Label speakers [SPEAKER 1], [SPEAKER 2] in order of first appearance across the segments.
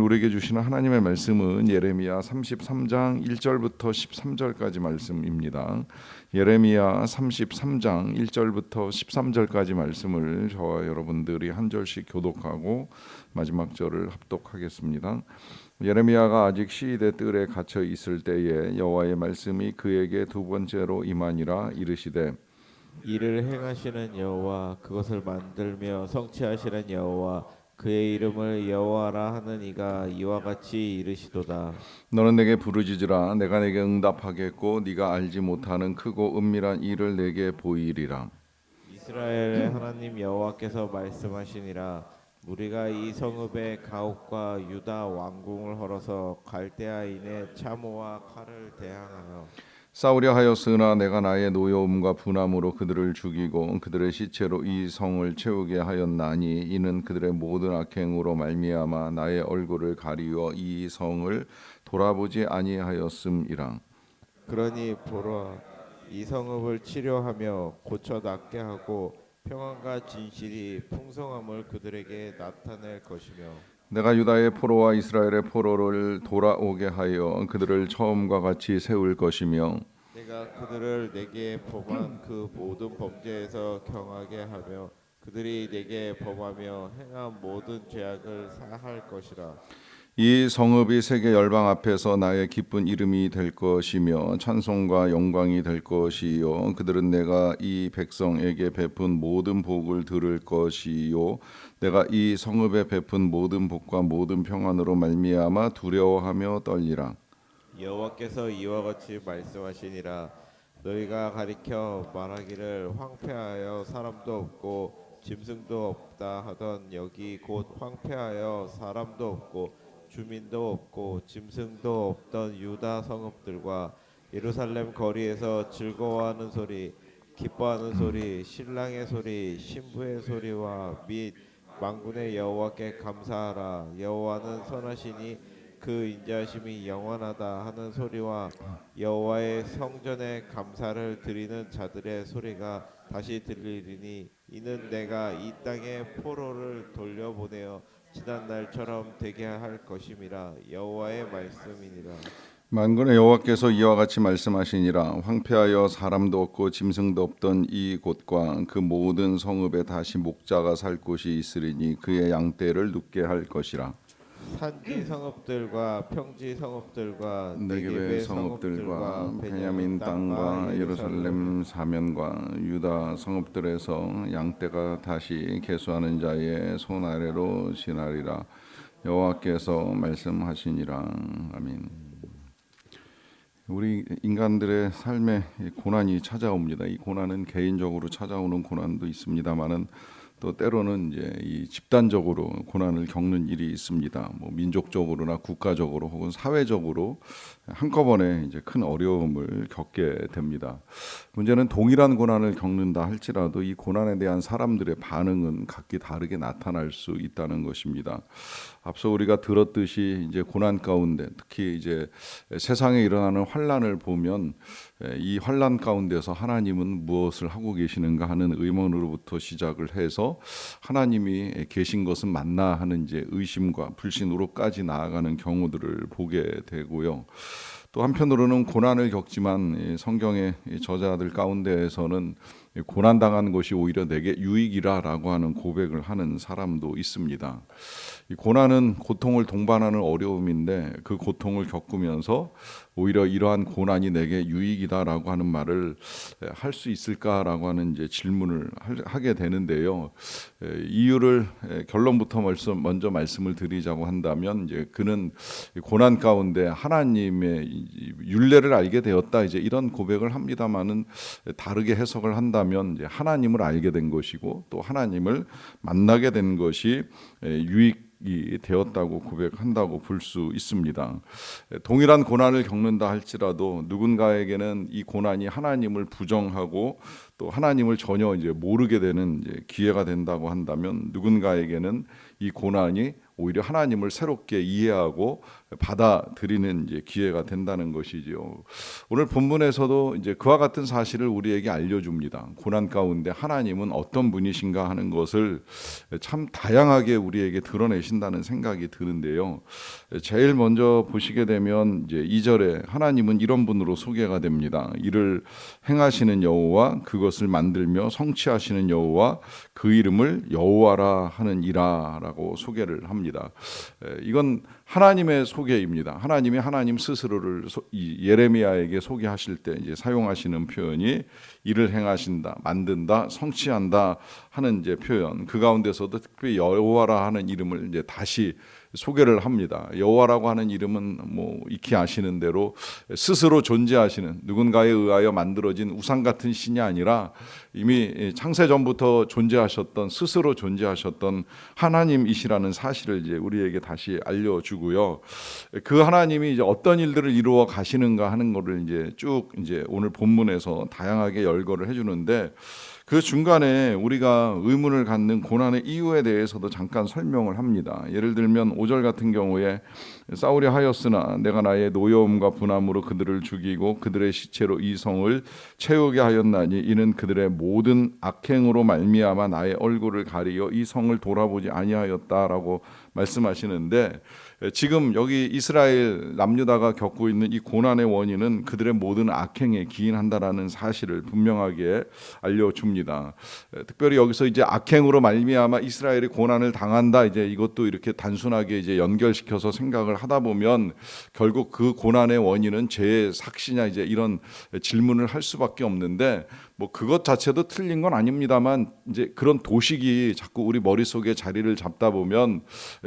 [SPEAKER 1] 우리에게 주시는 하나님의 말씀은 예레미야 33장 1절부터 13절까지 말씀입니다. 예레미야 33장 1절부터 13절까지 말씀을 저와 여러분들이 한 절씩 교독하고 마지막 절을 합독하겠습니다. 예레미야가 아직 시위대 뜰에 갇혀 있을 때에 여호와의 말씀이 그에게 두 번째로 임하니라. 이르시되
[SPEAKER 2] 이를 행하시는 여호와, 그것을 만들며 성취하시는 여호와, 그의 이름을 여호와라 하는 이가 이와 같이 이르시도다.
[SPEAKER 1] 너는 내게 부르짖으라. 내가 내게 응답하겠고 네가 알지 못하는 크고 은밀한 일을 내게 보이리라.
[SPEAKER 2] 이스라엘의 하나님 여호와께서 말씀하시니라. 우리가 이 성읍의 가옥과 유다 왕궁을 헐어서 갈대아인의 참호와 칼을 대항하며
[SPEAKER 1] 싸우려 하였으나 내가 나의 노여움과 분함으로 그들을 죽이고 그들의 시체로 이 성을 채우게 하였나니 이는 그들의 모든 악행으로 말미암아 나의 얼굴을 가리워 이 성을 돌아보지 아니하였음이라.
[SPEAKER 2] 그러니 보라, 이 성읍을 치료하며 고쳐 낫게 하고 평안과 진실이 풍성함을 그들에게 나타낼 것이며
[SPEAKER 1] 내가 유다의 포로와 이스라엘의 포로를 돌아오게 하여 그들을 처음과 같이 세울 것이며
[SPEAKER 2] 내가 그들을 내게 범한 그 모든 범죄에서 경하게 하며 그들이 내게 범하며 행한 모든 죄악을 사할 것이라.
[SPEAKER 1] 이 성읍이 세계 열방 앞에서 나의 기쁜 이름이 될 것이며 찬송과 영광이 될 것이요 그들은 내가 이 백성에게 베푼 모든 복을 들을 것이요 내가 이 성읍에 베푼 모든 복과 모든 평안으로 말미암아 두려워하며 떨리라.
[SPEAKER 2] 여호와께서 이와 같이 말씀하시니라. 너희가 가리켜 말하기를 황폐하여 사람도 없고 짐승도 없다 하던 여기 곧 황폐하여 사람도 없고 주민도 없고 짐승도 없던 유다 성읍들과 예루살렘 거리에서 즐거워하는 소리, 기뻐하는 소리, 신랑의 소리, 신부의 소리와 및 만군의 여호와께 감사하라. 여호와는 선하시니 그 인자하심이 영원하다 하는 소리와 여호와의 성전에 감사를 드리는 자들의 소리가 다시 들리리니 이는 내가 이 땅에 포로를 돌려보내어 지난 날처럼 되게 할 것임이라. 여호와의 말씀이니라.
[SPEAKER 1] 만군의 여호와께서 이와 같이 말씀하시니라. 황폐하여 사람도 없고 짐승도 없던 이 곳과 그 모든 성읍에 다시 목자가 살 곳이 있으리니 그의 양떼를 눕게 할 것이라.
[SPEAKER 2] 산지 성읍들과 평지 성읍들과
[SPEAKER 1] 네겝의 성읍들과 베냐민 땅과 예루살렘 사면과 유다 성읍들에서 양떼가 다시 계수하는 자의 손 아래로 지나리라. 여호와께서 말씀하시니라. 아멘. 우리 인간들의 삶에 고난이 찾아옵니다. 이 고난은 개인적으로 찾아오는 고난도 있습니다만은 또 때로는 이제 이 집단적으로 고난을 겪는 일이 있습니다. 뭐 민족적으로나 국가적으로 혹은 사회적으로 한꺼번에 이제 큰 어려움을 겪게 됩니다. 문제는 동일한 고난을 겪는다 할지라도 이 고난에 대한 사람들의 반응은 각기 다르게 나타날 수 있다는 것입니다. 앞서 우리가 들었듯이 이제 고난 가운데 특히 이제 세상에 일어나는 환란을 보면 이 환란 가운데서 하나님은 무엇을 하고 계시는가 하는 의문으로부터 시작을 해서 하나님이 계신 것은 맞나 하는 이제 의심과 불신으로까지 나아가는 경우들을 보게 되고요. 또 한편으로는 고난을 겪지만 성경의 저자들 가운데에서는 고난당한 것이 오히려 내게 유익이라라고 하는 고백을 하는 사람도 있습니다. 이 고난은 고통을 동반하는 어려움인데 그 고통을 겪으면서 오히려 이러한 고난이 내게 유익이다라고 하는 말을 할 수 있을까라고 하는 이제 질문을 하게 되는데요. 이유를 결론부터 먼저 말씀을 드리자고 한다면 이제 그는 고난 가운데 하나님의 율례를 알게 되었다 이제 이런 고백을 합니다만은 다르게 해석을 한다면 이제 하나님을 알게 된 것이고 또 하나님을 만나게 된 것이 유익이 되었다고 고백한다고 볼 수 있습니다. 동일한 고난을 겪는다 할지라도 누군가에게는 이 고난이 하나님을 부정하고 또 하나님을 전혀 이제 모르게 되는 이제 기회가 된다고 한다면 누군가에게는 이 고난이 오히려 하나님을 새롭게 이해하고 받아들이는 이제 기회가 된다는 것이지요. 오늘 본문에서도 이제 그와 같은 사실을 우리에게 알려줍니다. 고난 가운데 하나님은 어떤 분이신가 하는 것을 참 다양하게 우리에게 드러내신다는 생각이 드는데요. 제일 먼저 보시게 되면 이제 2절에 하나님은 이런 분으로 소개가 됩니다. 이를 행하시는 여호와, 그것을 만들며 성취하시는 여호와, 그 이름을 여호와라 하는 이라라고 소개를 합니다. 이건 하나님의 소개입니다. 하나님이 하나님 스스로를 예레미야에게 소개하실 때 이제 사용하시는 표현이 일을 행하신다, 만든다, 성취한다 하는 이제 표현. 그 가운데서도 특별히 여호와라 하는 이름을 이제 다시 소개를 합니다. 여호와라고 하는 이름은 뭐 익히 아시는 대로 스스로 존재하시는, 누군가에 의하여 만들어진 우상 같은 신이 아니라 이미 창세 전부터 존재하셨던, 스스로 존재하셨던 하나님이시라는 사실을 이제 우리에게 다시 알려주고요. 그 하나님이 이제 어떤 일들을 이루어 가시는가 하는 것을 이제 쭉 이제 오늘 본문에서 다양하게 열거를 해주는데, 그 중간에 우리가 의문을 갖는 고난의 이유에 대해서도 잠깐 설명을 합니다. 예를 들면 5절 같은 경우에 싸우려 하였으나 내가 나의 노여움과 분함으로 그들을 죽이고 그들의 시체로 이 성을 채우게 하였나니 이는 그들의 모든 악행으로 말미암아 나의 얼굴을 가리어 이 성을 돌아보지 아니하였다라고 말씀하시는데, 지금 여기 이스라엘 남유다가 겪고 있는 이 고난의 원인은 그들의 모든 악행에 기인한다라는 사실을 분명하게 알려줍니다. 특별히 여기서 이제 악행으로 말미암아 이스라엘이 고난을 당한다, 이제 이것도 이렇게 단순하게 이제 연결시켜서 생각을 하다 보면 결국 그 고난의 원인은 죄의 삭시냐 이제 이런 질문을 할 수밖에 없는데, 뭐 그것 자체도 틀린 건 아닙니다만 이제 그런 도식이 자꾸 우리 머릿속에 자리를 잡다 보면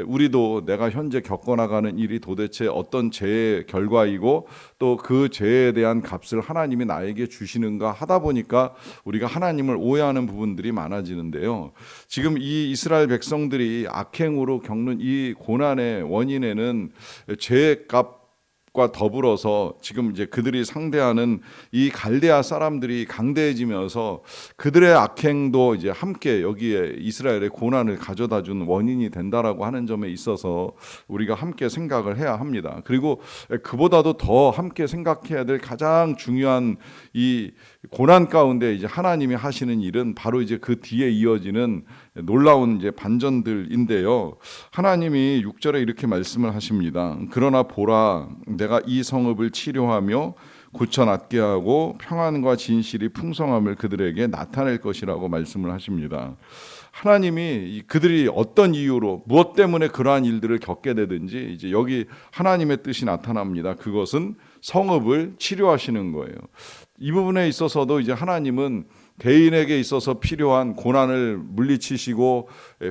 [SPEAKER 1] 우리도 내가 현재 겪어나가는 일이 도대체 어떤 죄의 결과이고 또 그 죄에 대한 값을 하나님이 나에게 주시는가 하다 보니까 우리가 하나님을 오해하는 부분들이 많아지는데요. 지금 이 이스라엘 백성들이 악행으로 겪는 이 고난의 원인에는 죄의 값과 더불어서 지금 이제 그들이 상대하는 이 갈대아 사람들이 강대해지면서 그들의 악행도 이제 함께 여기에 이스라엘의 고난을 가져다 준 원인이 된다라고 하는 점에 있어서 우리가 함께 생각을 해야 합니다. 그리고 그보다도 더 함께 생각해야 될 가장 중요한 이 고난 가운데 이제 하나님이 하시는 일은 바로 이제 그 뒤에 이어지는 놀라운 이제 반전들인데요. 하나님이 6절에 이렇게 말씀을 하십니다. 그러나 보라, 내가 이 성읍을 치료하며 고쳐 낫게 하고 평안과 진실이 풍성함을 그들에게 나타낼 것이라고 말씀을 하십니다. 하나님이 그들이 어떤 이유로 무엇 때문에 그러한 일들을 겪게 되든지 이제 여기 하나님의 뜻이 나타납니다. 그것은 성읍을 치료하시는 거예요. 이 부분에 있어서도 이제 하나님은 개인에게 있어서 필요한 고난을 물리치시고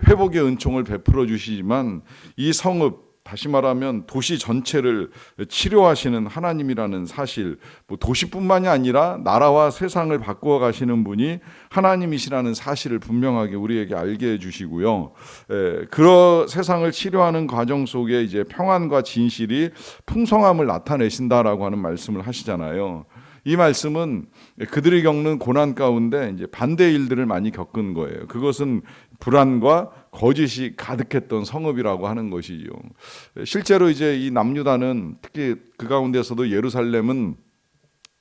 [SPEAKER 1] 회복의 은총을 베풀어 주시지만 이 성읍, 다시 말하면 도시 전체를 치료하시는 하나님이라는 사실, 뭐 도시뿐만이 아니라 나라와 세상을 바꾸어 가시는 분이 하나님이시라는 사실을 분명하게 우리에게 알게 해주시고요. 그 세상을 치료하는 과정 속에 이제 평안과 진실이 풍성함을 나타내신다라고 하는 말씀을 하시잖아요. 이 말씀은 그들이 겪는 고난 가운데 이제 반대 일들을 많이 겪은 거예요. 그것은 불안과 거짓이 가득했던 성읍이라고 하는 것이죠. 실제로 이제 이 남유다는 특히 그 가운데서도 예루살렘은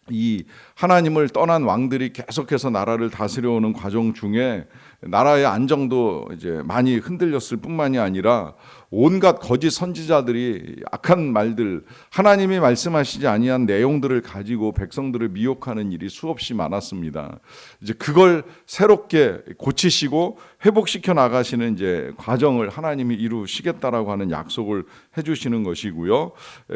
[SPEAKER 1] 이 하나님을 떠난 왕들이 계속해서 나라를 다스려오는 과정 중에 나라의 안정도 이제 많이 흔들렸을 뿐만이 아니라 온갖 거짓 선지자들이 악한 말들, 하나님이 말씀하시지 아니한 내용들을 가지고 백성들을 미혹하는 일이 수없이 많았습니다. 이제 그걸 새롭게 고치시고 회복시켜 나가시는 이제 과정을 하나님이 이루시겠다라고 하는 약속을 해주시는 것이고요.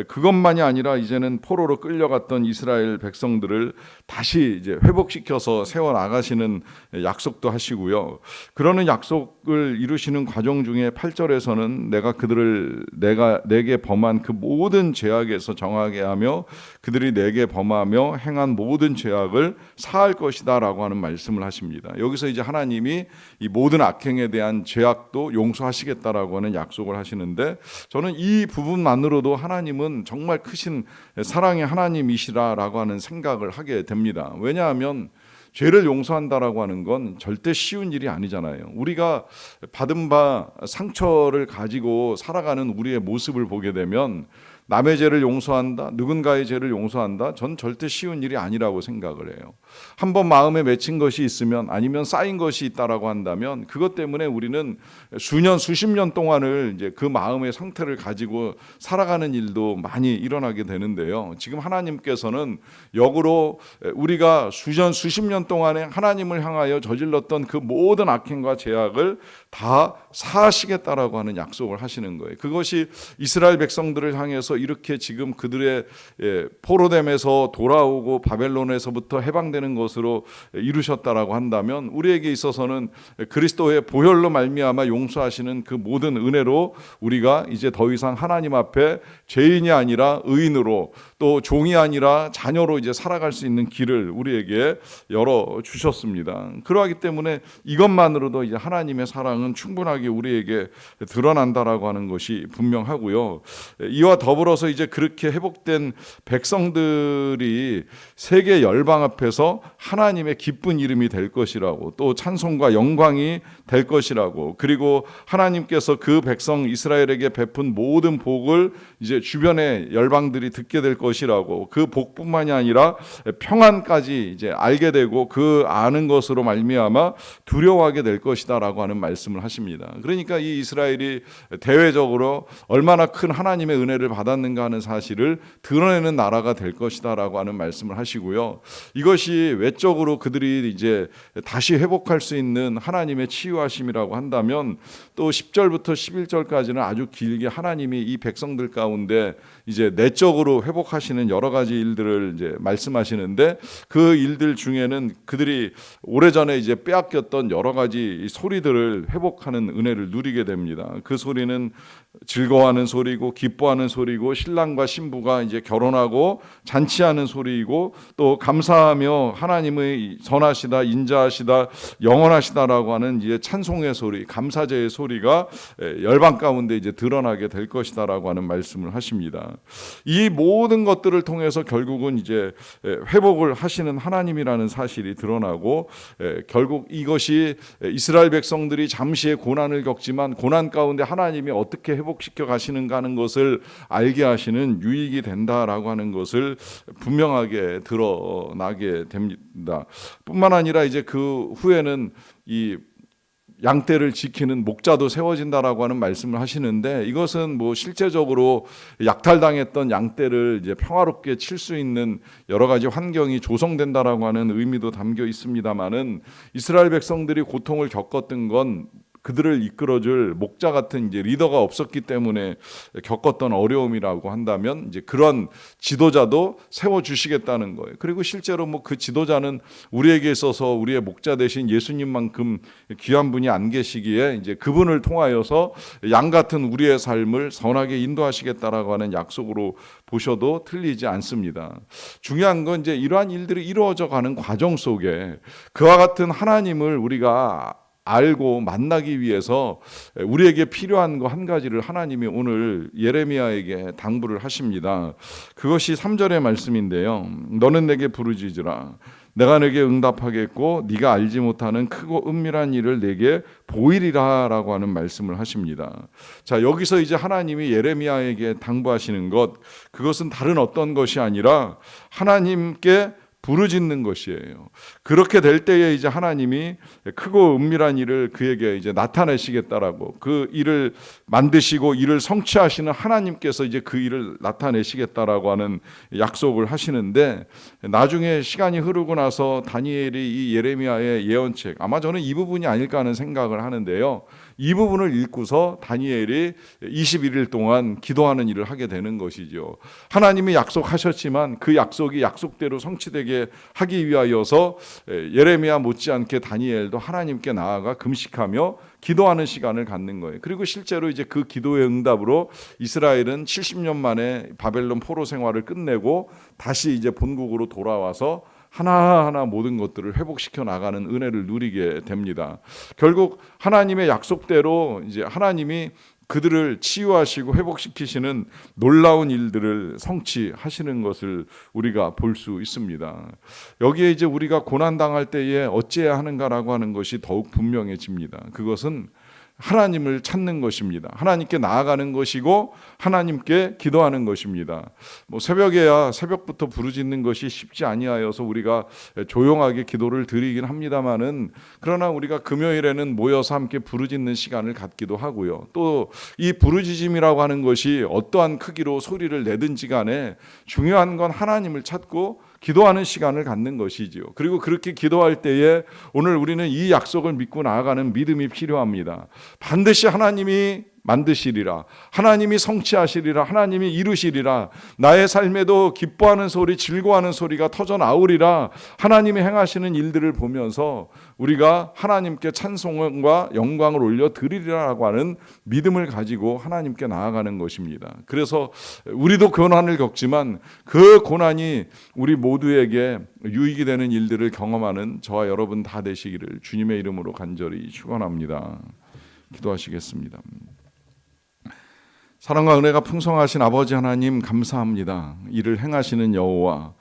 [SPEAKER 1] 그것만이 아니라 이제는 포로로 끌려갔던 이스라엘 백성들을 다시 이제 회복시켜서 세워 나가시는 약속도 하시고요. 그러는 약속을 이루시는 과정 중에 8절에서는 내가 내게 범한 그 모든 죄악에서 정하게 하며 그들이 내게 범하며 행한 모든 죄악을 사할 것이다라고 하는 말씀을 하십니다. 여기서 이제 하나님이 이 모든 악행에 대한 죄악도 용서하시겠다라고 하는 약속을 하시는데, 저는 이 부분만으로도 하나님은 정말 크신 사랑의 하나님이시라라고 하는 생각을 하게 됩니다. 왜냐하면 죄를 용서한다라고 하는 건 절대 쉬운 일이 아니잖아요. 우리가 받은 바 상처를 가지고 살아가는 우리의 모습을 보게 되면 남의 죄를 용서한다, 누군가의 죄를 용서한다, 전 절대 쉬운 일이 아니라고 생각을 해요. 한번 마음에 맺힌 것이 있으면, 아니면 쌓인 것이 있다라고 한다면 그것 때문에 우리는 수년 수십 년 동안을 이제 그 마음의 상태를 가지고 살아가는 일도 많이 일어나게 되는데요. 지금 하나님께서는 역으로 우리가 수년 수십 년 동안에 하나님을 향하여 저질렀던 그 모든 악행과 죄악을 다 사하시겠다라고 하는 약속을 하시는 거예요. 그것이 이스라엘 백성들을 향해서 이렇게 지금 그들의 포로됨에서 돌아오고 바벨론에서부터 해방되는 것으로 이루셨다라고 한다면, 우리에게 있어서는 그리스도의 보혈로 말미암아 용서하시는 그 모든 은혜로 우리가 이제 더 이상 하나님 앞에 죄인이 아니라 의인으로, 또 종이 아니라 자녀로 이제 살아갈 수 있는 길을 우리에게 열어 주셨습니다. 그러하기 때문에 이것만으로도 이제 하나님의 사랑은 충분하게 우리에게 드러난다라고 하는 것이 분명하고요. 이와 더불어서 이제 그렇게 회복된 백성들이 세계 열방 앞에서 하나님의 기쁜 이름이 될 것이라고, 또 찬송과 영광이 될 것이라고, 그리고 하나님께서 그 백성 이스라엘에게 베푼 모든 복을 이제 주변의 열방들이 듣게 될 것이라고, 그 복뿐만이 아니라 평안까지 이제 알게 되고 그 아는 것으로 말미암아 두려워하게 될 것이다라고 하는 말씀을 하십니다. 그러니까 이 이스라엘이 대외적으로 얼마나 큰 하나님의 은혜를 받았는가 하는 사실을 드러내는 나라가 될 것이다라고 하는 말씀을 하시고요. 이것이 외적으로 그들이 이제 다시 회복할 수 있는 하나님의 치유하심이라고 한다면, 또 10절부터 11절까지는 아주 길게 하나님이 이 백성들 가운데 이제 내적으로 회복하시는 여러 가지 일들을 이제 말씀하시는데, 그 일들 중에는 그들이 오래전에 이제 빼앗겼던 여러 가지 소리들을 회복하는 은혜를 누리게 됩니다. 그 소리는 즐거워하는 소리고, 기뻐하는 소리고, 신랑과 신부가 이제 결혼하고 잔치하는 소리이고, 또 감사하며 하나님의 선하시다, 인자하시다, 영원하시다라고 하는 이제 찬송의 소리, 감사제의 소리가 열방 가운데 이제 드러나게 될 것이다라고 하는 말씀을 하십니다. 이 모든 것들을 통해서 결국은 이제 회복을 하시는 하나님이라는 사실이 드러나고, 결국 이것이 이스라엘 백성들이 잠시의 고난을 겪지만 고난 가운데 하나님이 어떻게 회복시켜 가시는가 하는 것을 알게 하시는 유익이 된다라고 하는 것을 분명하게 드러나게 됩니다. 뿐만 아니라 이제 그 후에는 이 양떼를 지키는 목자도 세워진다라고 하는 말씀을 하시는데, 이것은 뭐 실제적으로 약탈당했던 양떼를 이제 평화롭게 칠 수 있는 여러 가지 환경이 조성된다라고 하는 의미도 담겨 있습니다만은, 이스라엘 백성들이 고통을 겪었던 건 그들을 이끌어줄 목자 같은 이제 리더가 없었기 때문에 겪었던 어려움이라고 한다면, 이제 그런 지도자도 세워 주시겠다는 거예요. 그리고 실제로 뭐 그 지도자는 우리에게 있어서 우리의 목자 대신 예수님만큼 귀한 분이 안 계시기에 이제 그분을 통하여서 양 같은 우리의 삶을 선하게 인도하시겠다라고 하는 약속으로 보셔도 틀리지 않습니다. 중요한 건 이제 이러한 일들이 이루어져 가는 과정 속에 그와 같은 하나님을 우리가 알고 만나기 위해서 우리에게 필요한 거 한 가지를 하나님이 오늘 예레미야에게 당부를 하십니다. 그것이 3절의 말씀인데요. 너는 내게 부르짖으라. 내가 내게 응답하겠고 네가 알지 못하는 크고 은밀한 일을 내게 보이리라 라고 하는 말씀을 하십니다. 자, 여기서 이제 하나님이 예레미야에게 당부하시는 것, 그것은 다른 어떤 것이 아니라 하나님께 부르짖는 것이에요. 그렇게 될 때에 이제 하나님이 크고 은밀한 일을 그에게 이제 나타내시겠다라고, 그 일을 만드시고 일을 성취하시는 하나님께서 이제 그 일을 나타내시겠다라고 하는 약속을 하시는데, 나중에 시간이 흐르고 나서 다니엘이 이 예레미야의 예언책, 아마 저는 이 부분이 아닐까 하는 생각을 하는데요. 이 부분을 읽고서 다니엘이 21일 동안 기도하는 일을 하게 되는 것이죠. 하나님이 약속하셨지만 그 약속이 약속대로 성취되게 하기 위하여서 예레미야 못지않게 다니엘도 하나님께 나아가 금식하며 기도하는 시간을 갖는 거예요. 그리고 실제로 이제 그 기도의 응답으로 이스라엘은 70년 만에 바벨론 포로 생활을 끝내고 다시 이제 본국으로 돌아와서 하나하나 모든 것들을 회복시켜 나가는 은혜를 누리게 됩니다. 결국 하나님의 약속대로 이제 하나님이 그들을 치유하시고 회복시키시는 놀라운 일들을 성취하시는 것을 우리가 볼 수 있습니다. 여기에 이제 우리가 고난 당할 때에 어찌해야 하는가라고 하는 것이 더욱 분명해집니다. 그것은 하나님을 찾는 것입니다. 하나님께 나아가는 것이고 하나님께 기도하는 것입니다. 뭐 새벽에야 새벽부터 부르짖는 것이 쉽지 아니하여서 우리가 조용하게 기도를 드리긴 합니다만은, 그러나 우리가 금요일에는 모여서 함께 부르짖는 시간을 갖기도 하고요. 또 이 부르짖음이라고 하는 것이 어떠한 크기로 소리를 내든지 간에 중요한 건 하나님을 찾고 기도하는 시간을 갖는 것이지요. 그리고 그렇게 기도할 때에 오늘 우리는 이 약속을 믿고 나아가는 믿음이 필요합니다. 반드시 하나님이 만드시리라, 하나님이 성취하시리라, 하나님이 이루시리라, 나의 삶에도 기뻐하는 소리, 즐거워하는 소리가 터져 나오리라, 하나님이 행하시는 일들을 보면서 우리가 하나님께 찬송과 영광을 올려 드리리라고 하는 믿음을 가지고 하나님께 나아가는 것입니다. 그래서 우리도 고난을 겪지만 그 고난이 우리 모두에게 유익이 되는 일들을 경험하는 저와 여러분 다 되시기를 주님의 이름으로 간절히 축원합니다. 기도하시겠습니다. 사랑과 은혜가 풍성하신 아버지 하나님, 감사합니다. 이를 행하시는 여호와,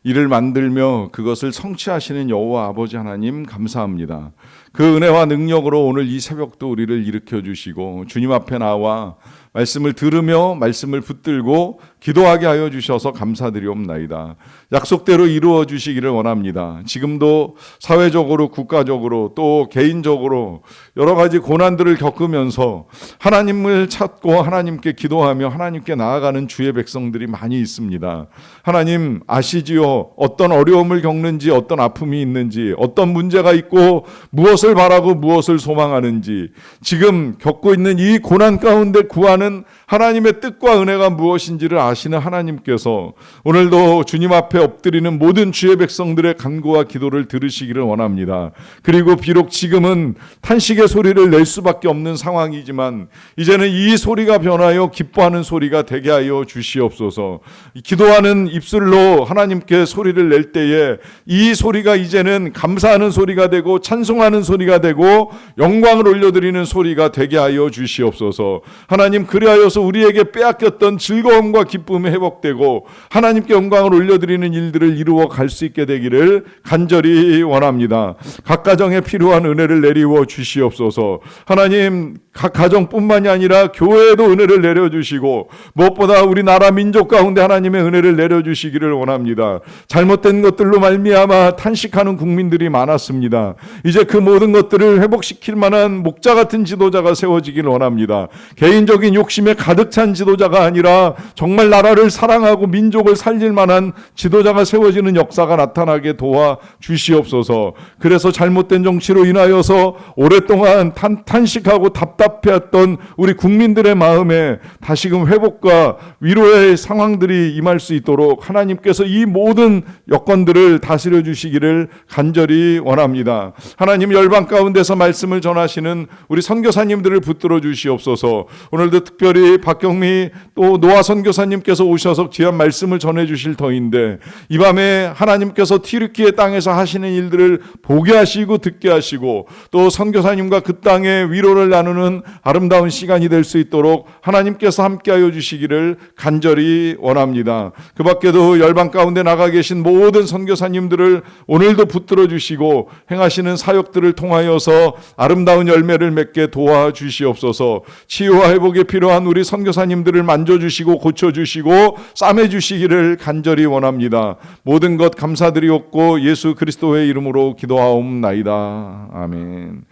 [SPEAKER 1] 이를 만들며 그것을 성취하시는 여호와 아버지 하나님, 감사합니다. 그 은혜와 능력으로 오늘 이 새벽도 우리를 일으켜 주시고 주님 앞에 나와 말씀을 들으며 말씀을 붙들고 기도하게 하여 주셔서 감사드리옵나이다. 약속대로 이루어 주시기를 원합니다. 지금도 사회적으로, 국가적으로, 또 개인적으로 여러 가지 고난들을 겪으면서 하나님을 찾고 하나님께 기도하며 하나님께 나아가는 주의 백성들이 많이 있습니다. 하나님 아시지요? 어떤 어려움을 겪는지, 어떤 아픔이 있는지, 어떤 문제가 있고 무엇을 바라고 무엇을 소망하는지, 지금 겪고 있는 이 고난 가운데 구하는 하나님의 뜻과 은혜가 무엇인지를 아시는 하나님께서 오늘도 주님 앞에 엎드리는 모든 주의 백성들의 간구와 기도를 들으시기를 원합니다. 그리고 비록 지금은 탄식의 소리를 낼 수밖에 없는 상황이지만 이제는 이 소리가 변하여 기뻐하는 소리가 되게 하여 주시옵소서. 기도하는 입술로 하나님께 소리를 낼 때에 이 소리가 이제는 감사하는 소리가 되고 찬송하는 소리가 되고 영광을 올려드리는 소리가 되게 하여 주시옵소서. 하나님, 그리하여서 우리에게 빼앗겼던 즐거움과 기쁨이 회복되고 하나님께 영광을 올려드리는 일들을 이루어 갈 수 있게 되기를 간절히 원합니다. 각 가정에 필요한 은혜를 내리워 주시옵소서. 하나님, 각 가정뿐만이 아니라 교회에도 은혜를 내려주시고 무엇보다 우리나라 민족 가운데 하나님의 은혜를 내려주시기를 원합니다. 잘못된 것들로 말미암아 탄식하는 국민들이 많았습니다. 이제 그 모든 것들을 회복시킬 만한 목자 같은 지도자가 세워지기를 원합니다. 개인적인 욕심에 가득 찬 지도자가 아니라 정말 나라를 사랑하고 민족을 살릴 만한 지도자가 세워지는 역사가 나타나게 도와 주시옵소서. 그래서 잘못된 정치로 인하여서 오랫동안 탄식하고 답답해했던 우리 국민들의 마음에 다시금 회복과 위로의 상황들이 임할 수 있도록 하나님께서 이 모든 여건들을 다스려 주시기를 간절히 원합니다. 하나님, 열방 가운데서 말씀을 전하시는 우리 선교사님들을 붙들어 주시옵소서. 오늘도 특별히 박경미 또 노아 선교사님께서 오셔서 귀한 말씀을 전해 주실 터인데 이 밤에 하나님께서 튀르키예 땅에서 하시는 일들을 보게 하시고 듣게 하시고 또 선교사님과 그 땅의 위로를 나누는 아름다운 시간이 될 수 있도록 하나님께서 함께하여 주시기를 간절히 원합니다. 그 밖에도 열방 가운데 나가 계신 모든 선교사님들을 오늘도 붙들어 주시고 행하시는 사역들을 통하여서 아름다운 열매를 맺게 도와주시옵소서. 치유와 회복에 필요한 우리 선교사님들을 만져주시고 고쳐주시고 싸매주시기를 간절히 원합니다. 모든 것 감사드리옵고 예수 그리스도의 이름으로 기도하옵나이다. 아멘.